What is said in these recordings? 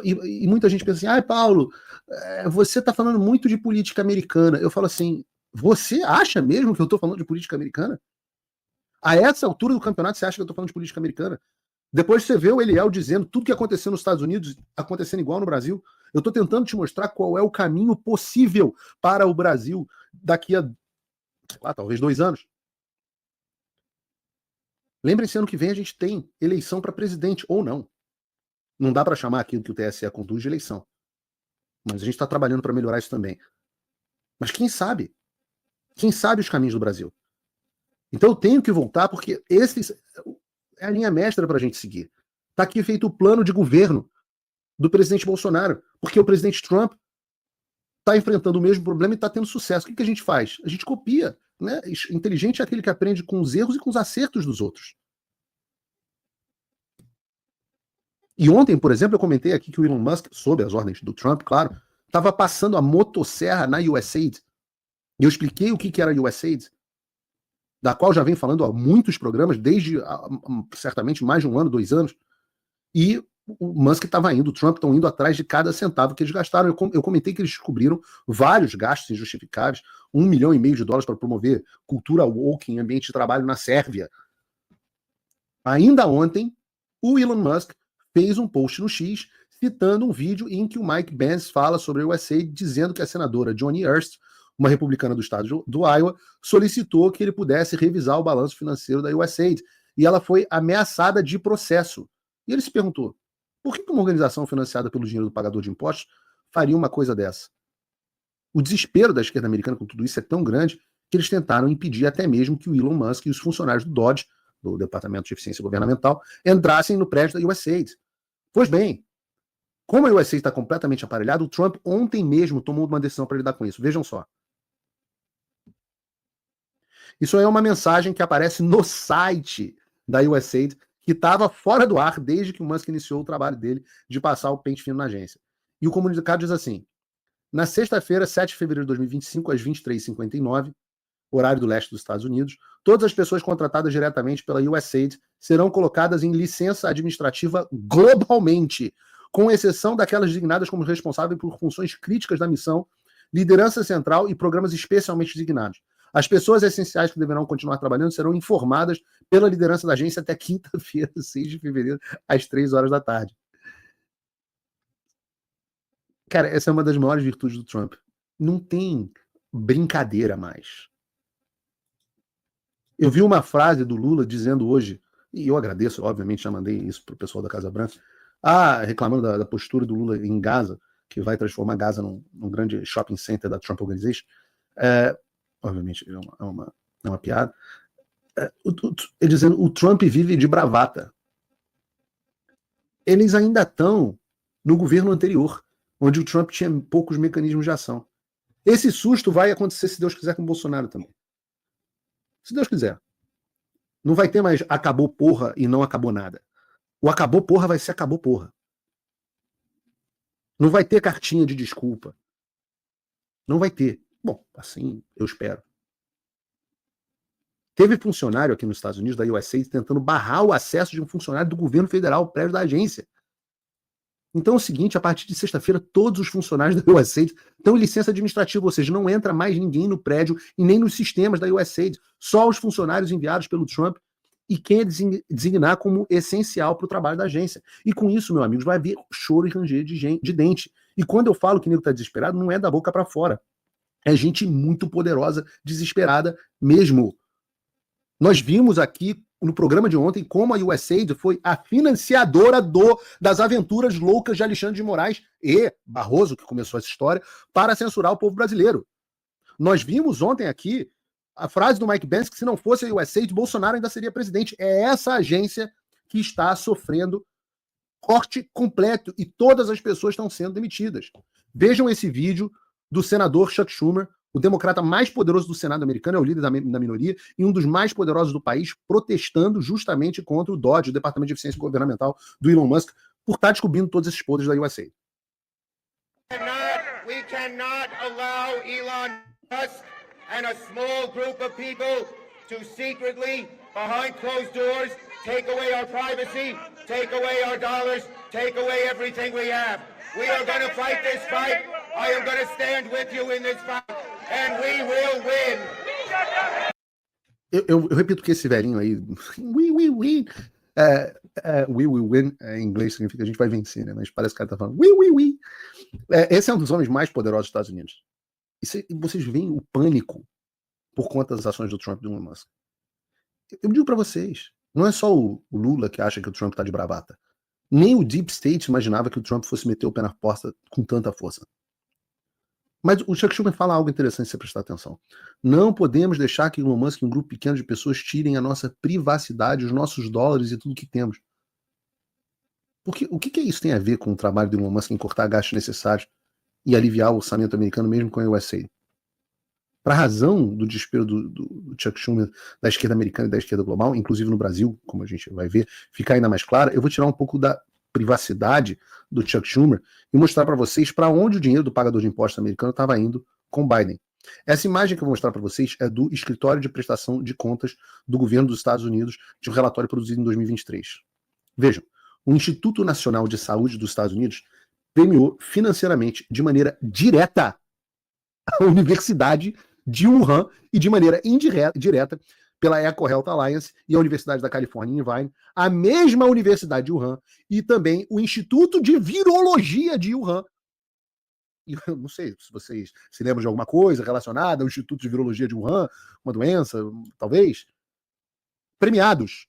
e muita gente pensa assim, Paulo, você está falando muito de política americana. Eu falo assim, você acha mesmo que eu estou falando de política americana? A essa altura do campeonato, você acha que eu estou falando de política americana? Depois você vê o Eliel dizendo tudo que aconteceu nos Estados Unidos acontecendo igual no Brasil. Eu estou tentando te mostrar qual é o caminho possível para o Brasil daqui a, sei lá, talvez 2 anos. Lembrem-se, ano que vem a gente tem eleição para presidente, ou não. Não dá para chamar aquilo que o TSE conduz de eleição. Mas a gente está trabalhando para melhorar isso também. Mas quem sabe? Quem sabe os caminhos do Brasil? Então eu tenho que voltar, porque esse é a linha mestra para a gente seguir. Está aqui feito o plano de governo do presidente Bolsonaro, porque o presidente Trump está enfrentando o mesmo problema e está tendo sucesso. O que a gente faz? A gente copia. Né? Inteligente é aquele que aprende com os erros e com os acertos dos outros. E ontem, por exemplo, eu comentei aqui que o Elon Musk, sob as ordens do Trump, claro, estava passando a motosserra na USAID. E eu expliquei o que era a USAID, da qual já vem falando há muitos programas, desde certamente mais de 1 ano, 2 anos. E o Musk estava indo, o Trump estão indo atrás de cada centavo que eles gastaram. Eu comentei que eles descobriram vários gastos injustificáveis, $1,5 milhão para promover cultura woke em ambiente de trabalho na Sérvia. Ainda ontem, o Elon Musk fez um post no X citando um vídeo em que o Mike Pence fala sobre a USAID, dizendo que a senadora Joni Ernst, uma republicana do estado do Iowa, solicitou que ele pudesse revisar o balanço financeiro da USAID. E ela foi ameaçada de processo. E ele se perguntou, por que uma organização financiada pelo dinheiro do pagador de impostos faria uma coisa dessa? O desespero da esquerda americana com tudo isso é tão grande que eles tentaram impedir até mesmo que o Elon Musk e os funcionários do DOGE, do Departamento de Eficiência Governamental, entrassem no prédio da USAID. Pois bem, como a USAID está completamente aparelhada, o Trump ontem mesmo tomou uma decisão para lidar com isso. Vejam só. Isso é uma mensagem que aparece no site da USAID, que estava fora do ar desde que o Musk iniciou o trabalho dele de passar o pente fino na agência. E o comunicado diz assim, na sexta-feira, 7 de fevereiro de 2025, às 23h59, horário do leste dos Estados Unidos, todas as pessoas contratadas diretamente pela USAID serão colocadas em licença administrativa globalmente, com exceção daquelas designadas como responsáveis por funções críticas da missão, liderança central e programas especialmente designados. As pessoas essenciais que deverão continuar trabalhando serão informadas pela liderança da agência até quinta-feira, 6 de fevereiro, às 3 horas da tarde. Cara, essa é uma das maiores virtudes do Trump. Não tem brincadeira mais. Eu vi uma frase do Lula dizendo hoje, e eu agradeço, obviamente, já mandei isso para o pessoal da Casa Branca, reclamando da postura do Lula em Gaza, que vai transformar Gaza num grande shopping center da Trump Organization. Obviamente, é uma piada. Ele dizendo, o Trump vive de bravata. Eles ainda estão no governo anterior, onde o Trump tinha poucos mecanismos de ação. Esse susto vai acontecer, se Deus quiser, com o Bolsonaro também. Se Deus quiser. Não vai ter mais acabou porra e não acabou nada. O acabou porra vai ser acabou porra. Não vai ter cartinha de desculpa. Não vai ter. Bom, assim eu espero. Teve funcionário aqui nos Estados Unidos, da USAID, tentando barrar o acesso de um funcionário do governo federal ao prédio da agência. Então é o seguinte, a partir de sexta-feira, todos os funcionários da USAID estão em licença administrativa, ou seja, não entra mais ninguém no prédio e nem nos sistemas da USAID, só os funcionários enviados pelo Trump e quem é designar como essencial para o trabalho da agência. E com isso, meus amigos, vai haver choro e ranger de dente. E quando eu falo que o nego está desesperado, não é da boca para fora. É gente muito poderosa, desesperada mesmo. Nós vimos aqui no programa de ontem como a USAID foi a financiadora das aventuras loucas de Alexandre de Moraes e Barroso, que começou essa história, para censurar o povo brasileiro. Nós vimos ontem aqui a frase do Mike Pence que se não fosse a USAID, Bolsonaro ainda seria presidente. É essa agência que está sofrendo corte completo e todas as pessoas estão sendo demitidas. Vejam esse vídeo do senador Chuck Schumer, o democrata mais poderoso do Senado americano, é o líder da minoria e um dos mais poderosos do país, protestando justamente contra o DOGE, o Departamento de Eficiência Governamental do Elon Musk, por estar descobrindo todos esses podres da USAID. We cannot allow Elon Musk and a small group of people to secretly behind closed doors, take away our privacy, take away our dollars, take away everything we have. We are going to fight this fight. I am going to stand with you in this fight, and we will win. Eu repito que esse velhinho aí, we win, we will win, em inglês significa a gente vai vencer, né? Mas parece que o cara tá falando we. Esse é um dos homens mais poderosos dos Estados Unidos. E vocês veem o pânico por conta das ações do Trump e do Elon Musk. Eu digo para vocês, não é só o Lula que acha que o Trump tá de bravata. Nem o Deep State imaginava que o Trump fosse meter o pé na porta com tanta força. Mas o Chuck Schumer fala algo interessante se você prestar atenção. Não podemos deixar que Elon Musk e um grupo pequeno de pessoas tirem a nossa privacidade, os nossos dólares e tudo que temos. Porque o que isso tem a ver com o trabalho do Elon Musk em cortar gastos necessários e aliviar o orçamento americano mesmo com a USAID? Para a razão do desespero do Chuck Schumer, da esquerda americana e da esquerda global, inclusive no Brasil, como a gente vai ver, ficar ainda mais clara, eu vou tirar um pouco da privacidade do Chuck Schumer e mostrar para vocês para onde o dinheiro do pagador de impostos americano estava indo com Biden. Essa imagem que eu vou mostrar para vocês é do Escritório de Prestação de Contas do Governo dos Estados Unidos, de um relatório produzido em 2023. Vejam, o Instituto Nacional de Saúde dos Estados Unidos premiou financeiramente, de maneira direta, a Universidade de Wuhan e de maneira indireta pela EcoHealth Alliance e a Universidade da Califórnia em Irvine, a mesma Universidade de Wuhan e também o Instituto de Virologia de Wuhan. E eu não sei se vocês se lembram de alguma coisa relacionada ao Instituto de Virologia de Wuhan, uma doença, talvez. Premiados.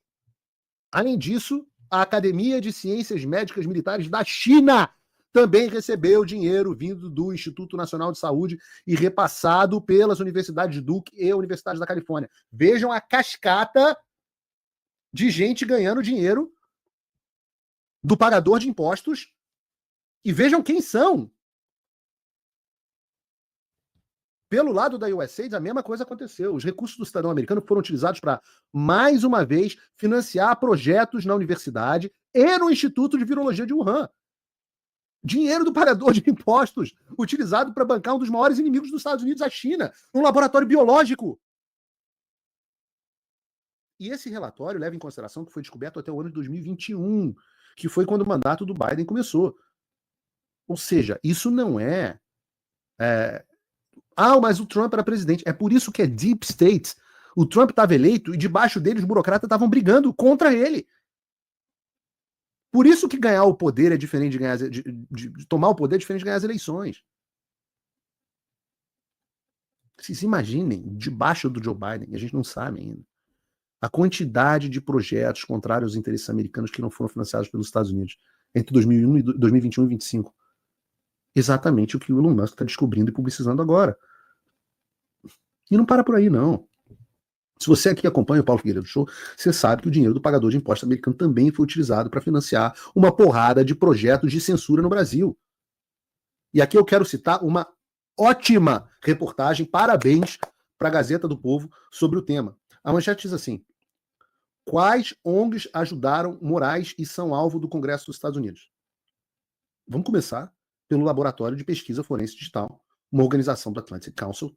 Além disso, a Academia de Ciências Médicas Militares da China também recebeu dinheiro vindo do Instituto Nacional de Saúde e repassado pelas universidades Duke e a Universidade da Califórnia. Vejam a cascata de gente ganhando dinheiro do pagador de impostos e vejam quem são. Pelo lado da USAID, a mesma coisa aconteceu. Os recursos do cidadão americano foram utilizados para, mais uma vez, financiar projetos na universidade e no Instituto de Virologia de Wuhan. Dinheiro do pagador de impostos utilizado para bancar um dos maiores inimigos dos Estados Unidos, a China, um laboratório biológico. E esse relatório leva em consideração que foi descoberto até o ano de 2021, que foi quando o mandato do Biden começou. Ou seja, isso não mas o Trump era presidente. É por isso que é Deep State. O Trump estava eleito e debaixo dele os burocratas estavam brigando contra ele. Por isso que ganhar o poder é diferente de ganhar, de tomar o poder é diferente de ganhar as eleições. Vocês imaginem, debaixo do Joe Biden, e a gente não sabe ainda, a quantidade de projetos contrários aos interesses americanos que não foram financiados pelos Estados Unidos entre 2021 e 2025. Exatamente o que o Elon Musk está descobrindo e publicizando agora. E não para por aí, não. Se você aqui acompanha o Paulo Figueiredo Show, você sabe que o dinheiro do pagador de impostos americano também foi utilizado para financiar uma porrada de projetos de censura no Brasil. E aqui eu quero citar uma ótima reportagem, parabéns para a Gazeta do Povo sobre o tema. A manchete diz assim: quais ONGs ajudaram Moraes e são alvo do Congresso dos Estados Unidos? Vamos começar pelo Laboratório de Pesquisa Forense Digital, uma organização do Atlantic Council,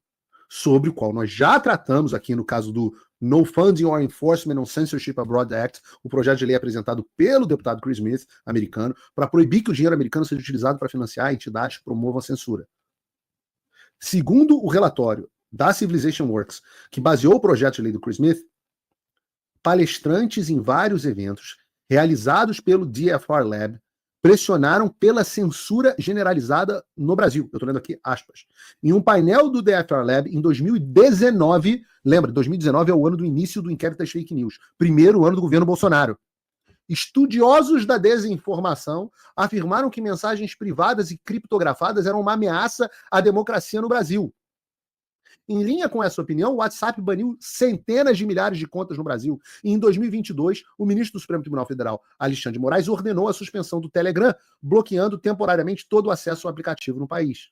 sobre o qual nós já tratamos aqui no caso do No Funding or Enforcement on Censorship Abroad Act, o projeto de lei apresentado pelo deputado Chris Smith, americano, para proibir que o dinheiro americano seja utilizado para financiar entidades que promovam a censura. Segundo o relatório da Civilization Works, que baseou o projeto de lei do Chris Smith, palestrantes em vários eventos realizados pelo DFR Lab pressionaram pela censura generalizada no Brasil. Eu estou lendo aqui aspas. Em um painel do DFR Lab, em 2019, lembra, 2019 é o ano do início do inquérito das fake news, primeiro ano do governo Bolsonaro. Estudiosos da desinformação afirmaram que mensagens privadas e criptografadas eram uma ameaça à democracia no Brasil. Em linha com essa opinião, o WhatsApp baniu centenas de milhares de contas no Brasil. E em 2022, o ministro do Supremo Tribunal Federal, Alexandre de Moraes, ordenou a suspensão do Telegram, bloqueando temporariamente todo o acesso ao aplicativo no país.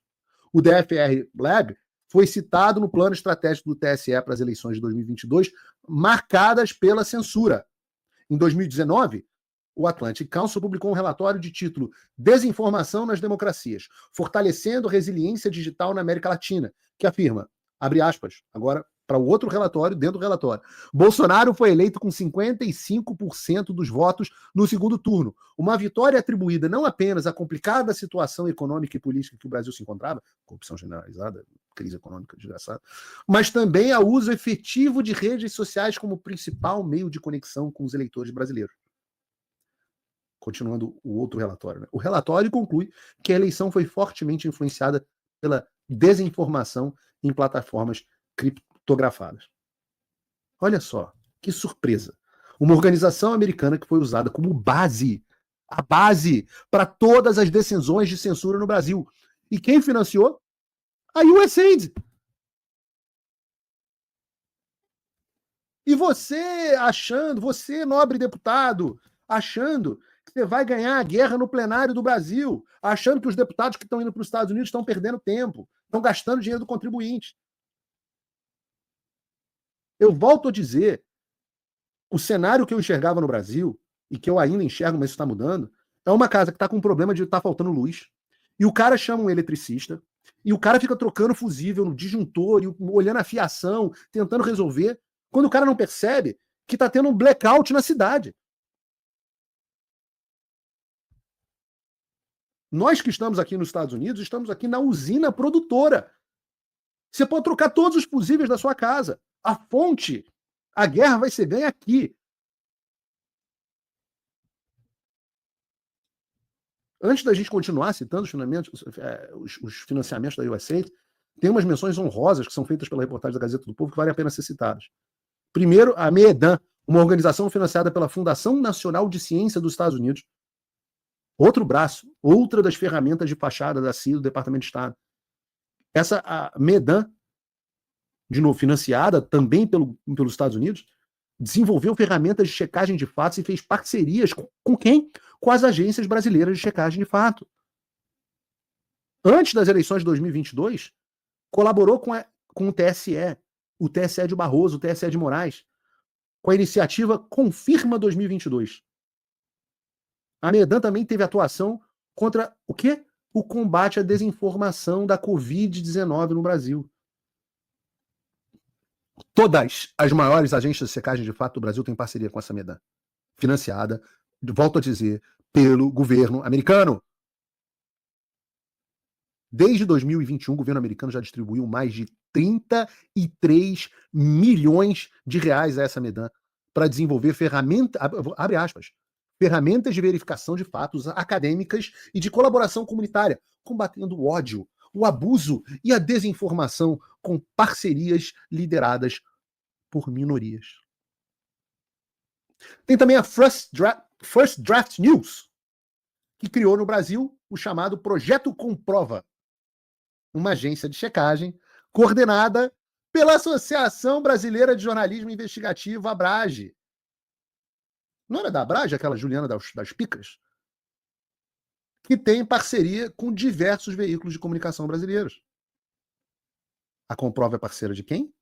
O DFR Lab foi citado no plano estratégico do TSE para as eleições de 2022, marcadas pela censura. Em 2019, o Atlantic Council publicou um relatório de título Desinformação nas Democracias, fortalecendo a resiliência digital na América Latina, que afirma, abre aspas, agora para o outro relatório, dentro do relatório. Bolsonaro foi eleito com 55% dos votos no segundo turno. Uma vitória atribuída não apenas à complicada situação econômica e política que o Brasil se encontrava, corrupção generalizada, crise econômica desgraçada, mas também ao uso efetivo de redes sociais como principal meio de conexão com os eleitores brasileiros. Continuando o outro relatório. Né? O relatório conclui que a eleição foi fortemente influenciada pela desinformação em plataformas criptografadas. Olha só, que surpresa. Uma organização americana que foi usada como base, a base para todas as decisões de censura no Brasil. E quem financiou? A USAID. E você achando, você, nobre deputado, achando que você vai ganhar a guerra no plenário do Brasil, achando que os deputados que estão indo para os Estados Unidos estão perdendo tempo, estão gastando dinheiro do contribuinte. Eu volto a dizer, o cenário que eu enxergava no Brasil, e que eu ainda enxergo, mas isso está mudando, é uma casa que está com um problema de estar faltando luz, e o cara chama um eletricista, e o cara fica trocando fusível no disjuntor, e olhando a fiação, tentando resolver, quando o cara não percebe que está tendo um blackout na cidade. Nós que estamos aqui nos Estados Unidos, estamos aqui na usina produtora. Você pode trocar todos os fusíveis da sua casa. A fonte, a guerra vai ser ganha aqui. Antes da gente continuar citando os financiamentos da USAID, tem umas menções honrosas que são feitas pela reportagem da Gazeta do Povo que valem a pena ser citadas. Primeiro, a MEDAN, uma organização financiada pela Fundação Nacional de Ciência dos Estados Unidos. Outro braço, outra das ferramentas de fachada da CIA, do Departamento de Estado. Essa a MEDAN, de novo, financiada também pelos Estados Unidos, desenvolveu ferramentas de checagem de fatos e fez parcerias com quem? Com as agências brasileiras de checagem de fato. Antes das eleições de 2022, colaborou com o TSE de Barroso, o TSE de Moraes, com a iniciativa Confirma 2022. A MEDAN também teve atuação contra o quê? O combate à desinformação da Covid-19 no Brasil. Todas as maiores agências de checagem de fato do Brasil têm parceria com essa MEDAN, financiada, volto a dizer, pelo governo americano. Desde 2021, o governo americano já distribuiu mais de 33 milhões de reais a essa MEDAN para desenvolver abre aspas, ferramentas de verificação de fatos acadêmicas e de colaboração comunitária, combatendo o ódio, o abuso e a desinformação com parcerias lideradas por minorias. Tem também a First Draft News, que criou no Brasil o chamado Projeto Comprova, uma agência de checagem coordenada pela Associação Brasileira de Jornalismo Investigativo, ABRAGE. Não era da ABRAGE, aquela Juliana das Picas? Que tem parceria com diversos veículos de comunicação brasileiros. A Comprova é parceira de quem?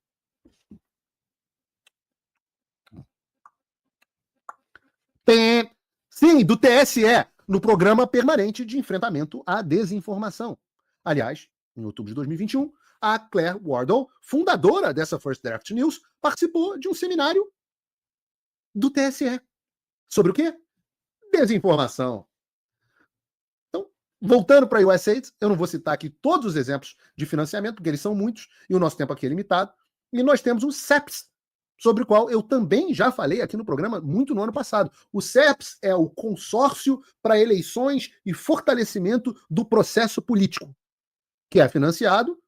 Sim, do TSE, no Programa Permanente de Enfrentamento à Desinformação. Aliás, em outubro de 2021, a Claire Wardle, fundadora dessa First Draft News, participou de um seminário do TSE. Sobre o quê? Desinformação. Então, voltando para a USAID, eu não vou citar aqui todos os exemplos de financiamento, porque eles são muitos, e o nosso tempo aqui é limitado. E nós temos o CEPS, sobre o qual eu também já falei aqui no programa muito no ano passado. O CEPS é o Consórcio para Eleições e Fortalecimento do Processo Político, que é financiado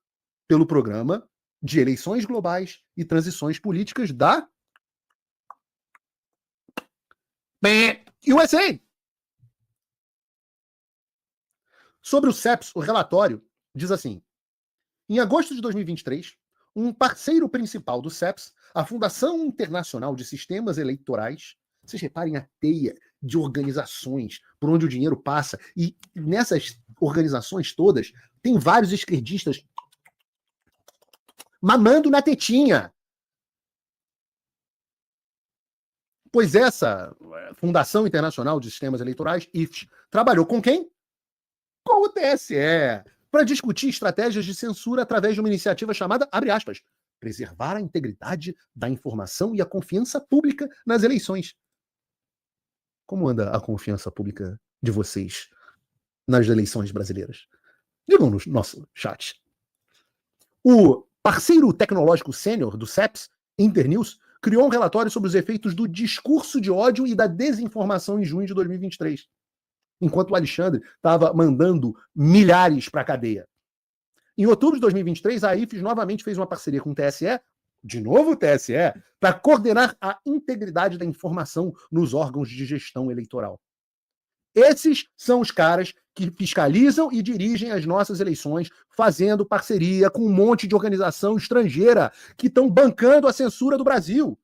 pelo Programa de Eleições Globais e Transições Políticas da USA. Sobre o CEPS, o relatório diz assim: em agosto de 2023, um parceiro principal do CEPS, a Fundação Internacional de Sistemas Eleitorais, vocês reparem a teia de organizações por onde o dinheiro passa, e nessas organizações todas tem vários esquerdistas mamando na tetinha. Pois essa Fundação Internacional de Sistemas Eleitorais, IFT, trabalhou com quem? Com o TSE, para discutir estratégias de censura através de uma iniciativa chamada, abre aspas, preservar a integridade da informação e a confiança pública nas eleições. Como anda a confiança pública de vocês nas eleições brasileiras? Digam no nosso chat. O parceiro tecnológico sênior do CEPS, Internews, criou um relatório sobre os efeitos do discurso de ódio e da desinformação em junho de 2023. Enquanto o Alexandre estava mandando milhares para a cadeia. Em outubro de 2023, a IFES novamente fez uma parceria com o TSE, de novo o TSE, para coordenar a integridade da informação nos órgãos de gestão eleitoral. Esses são os caras que fiscalizam e dirigem as nossas eleições, fazendo parceria com um monte de organização estrangeira que estão bancando a censura do Brasil.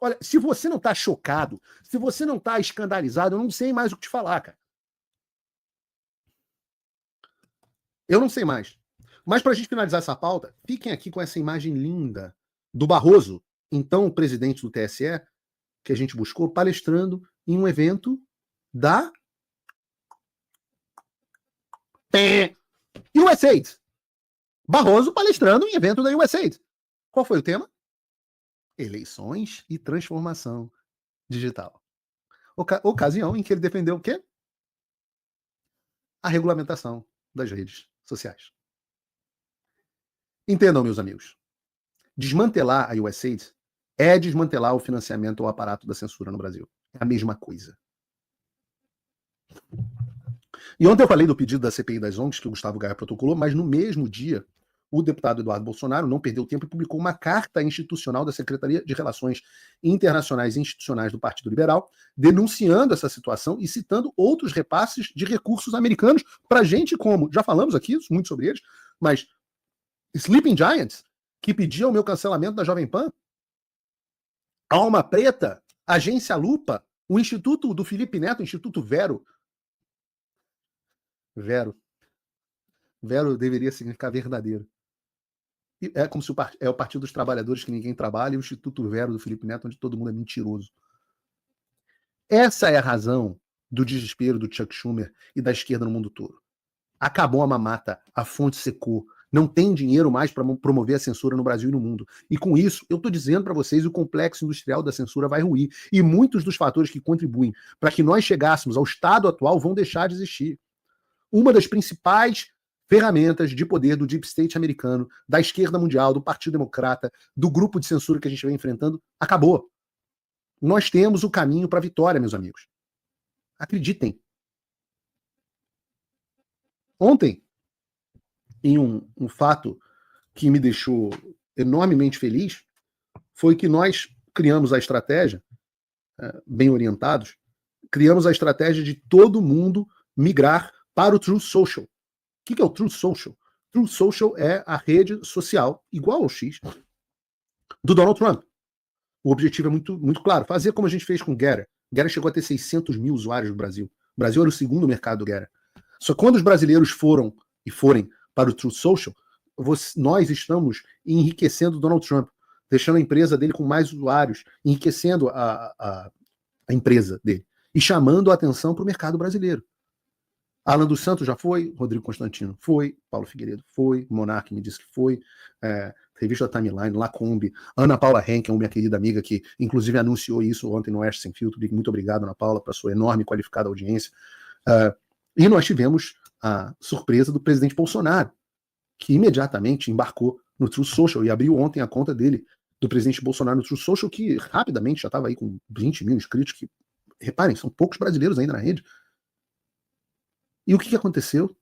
Olha, se você não está chocado, se você não está escandalizado, eu não sei mais o que te falar, cara. Eu não sei mais. Mas para a gente finalizar essa pauta, fiquem aqui com essa imagem linda do Barroso, então presidente do TSE, que a gente buscou, palestrando em um evento da USAID. Barroso palestrando em evento da USAID. Qual foi o tema? Eleições e transformação digital. Ocasião em que ele defendeu o quê? A regulamentação das redes sociais. Entendam, meus amigos. Desmantelar a USAID é desmantelar o financiamento ao aparato da censura no Brasil. É a mesma coisa. E ontem eu falei do pedido da CPI das ONGs que o Gustavo Gaia protocolou, mas no mesmo dia o deputado Eduardo Bolsonaro não perdeu tempo e publicou uma carta institucional da Secretaria de Relações Internacionais e Institucionais do Partido Liberal, denunciando essa situação e citando outros repasses de recursos americanos para gente como, já falamos aqui muito sobre eles, mas Sleeping Giants, que pedia o meu cancelamento da Jovem Pan, Alma Preta, Agência Lupa, o Instituto do Felipe Neto, o Instituto Vero. Vero deveria significar verdadeiro. É como se é o Partido dos Trabalhadores que ninguém trabalha e o Instituto Vero do Felipe Neto, onde todo mundo é mentiroso. Essa é a razão do desespero do Chuck Schumer e da esquerda no mundo todo. Acabou a mamata, a fonte secou, não tem dinheiro mais para promover a censura no Brasil e no mundo. E com isso, eu estou dizendo para vocês, o complexo industrial da censura vai ruir. E muitos dos fatores que contribuem para que nós chegássemos ao estado atual vão deixar de existir. Uma das principais ferramentas de poder do deep state americano, da esquerda mundial, do Partido Democrata, do grupo de censura que a gente vem enfrentando, acabou. Nós temos o caminho para a vitória, meus amigos. Acreditem. Ontem, em um fato que me deixou enormemente feliz, foi que nós criamos a estratégia, bem orientados, criamos a estratégia de todo mundo migrar para o Truth Social. O que é o Truth Social? Truth Social é a rede social, igual ao X, do Donald Trump. O objetivo é muito, muito claro. Fazer como a gente fez com o Getter. O Getter chegou a ter 600 mil usuários no Brasil. O Brasil era o segundo mercado do Getter. Só que quando os brasileiros foram e forem para o Truth Social, nós estamos enriquecendo o Donald Trump, deixando a empresa dele com mais usuários, enriquecendo a empresa dele e chamando a atenção para o mercado brasileiro. Alan dos Santos já foi, Rodrigo Constantino foi, Paulo Figueiredo foi, Monark me disse que foi, Revista Timeline, Lacombe, Ana Paula Henkel, minha querida amiga, que inclusive anunciou isso ontem no Oeste Sem Filtro. Muito obrigado, Ana Paula, pela sua enorme e qualificada audiência. E nós tivemos a surpresa do presidente Bolsonaro, que imediatamente embarcou no Truth Social e abriu ontem a conta dele, do presidente Bolsonaro no Truth Social, que rapidamente já estava aí com 20 mil inscritos, que, reparem, são poucos brasileiros ainda na rede. E o que aconteceu?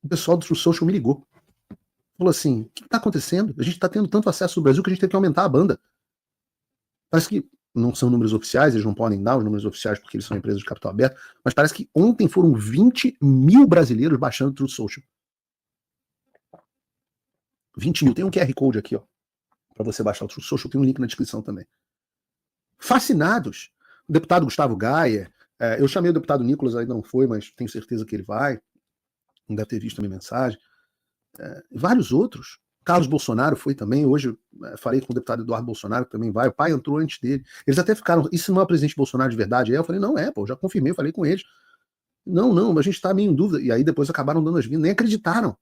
O pessoal do Truth Social me ligou. Falou assim, o que está acontecendo? A gente está tendo tanto acesso no Brasil que a gente tem que aumentar a banda. Parece que não são números oficiais, eles não podem dar os números oficiais porque eles são empresas de capital aberto, mas parece que ontem foram 20 mil brasileiros baixando o Truth Social. 20 mil. Tem um QR Code aqui, ó, para você baixar o Truth Social, tem um link na descrição também. Fascinados. O deputado Gustavo Gaia, eu chamei o deputado Nicolas, ainda não foi, mas tenho certeza que ele vai. Não deve ter visto a minha mensagem. Vários outros. Carlos Bolsonaro foi também. Hoje falei com o deputado Eduardo Bolsonaro, que também vai. O pai entrou antes dele. Eles até ficaram, isso não é o presidente Bolsonaro de verdade? Aí eu falei, não pô, já confirmei, falei com eles. Não, a gente está meio em dúvida. E aí depois acabaram dando as vindas, nem acreditaram.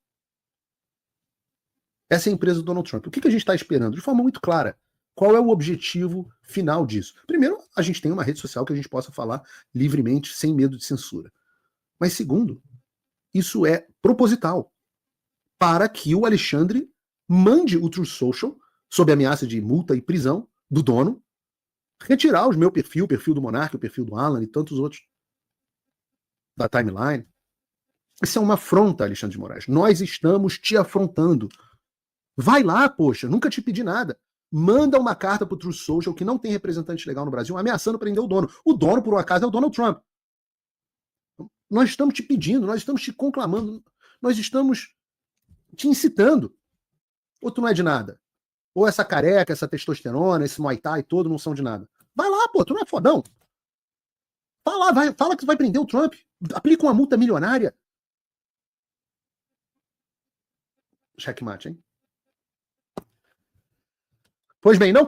Essa é a empresa do Donald Trump. O que a gente está esperando? De forma muito clara. Qual é o objetivo final disso? Primeiro, a gente tem uma rede social que a gente possa falar livremente, sem medo de censura. Mas segundo, isso é proposital para que o Alexandre mande o Truth Social, sob ameaça de multa e prisão do dono, retirar o meu perfil, o perfil do Monark, o perfil do Alan e tantos outros da timeline. Isso é uma afronta, Alexandre de Moraes. Nós estamos te afrontando. Vai lá, poxa, nunca te pedi nada. Manda uma carta pro Truth Social, que não tem representante legal no Brasil, ameaçando prender o dono. O dono, por um acaso, é o Donald Trump. Nós estamos te pedindo, nós estamos te conclamando, nós estamos te incitando. Ou tu não é de nada? Ou essa careca, essa testosterona, esse Muay Thai todo não são de nada? Vai lá, pô, tu não é fodão. Fala que tu vai prender o Trump. Aplica uma multa milionária. Checkmate, hein? Pois bem, não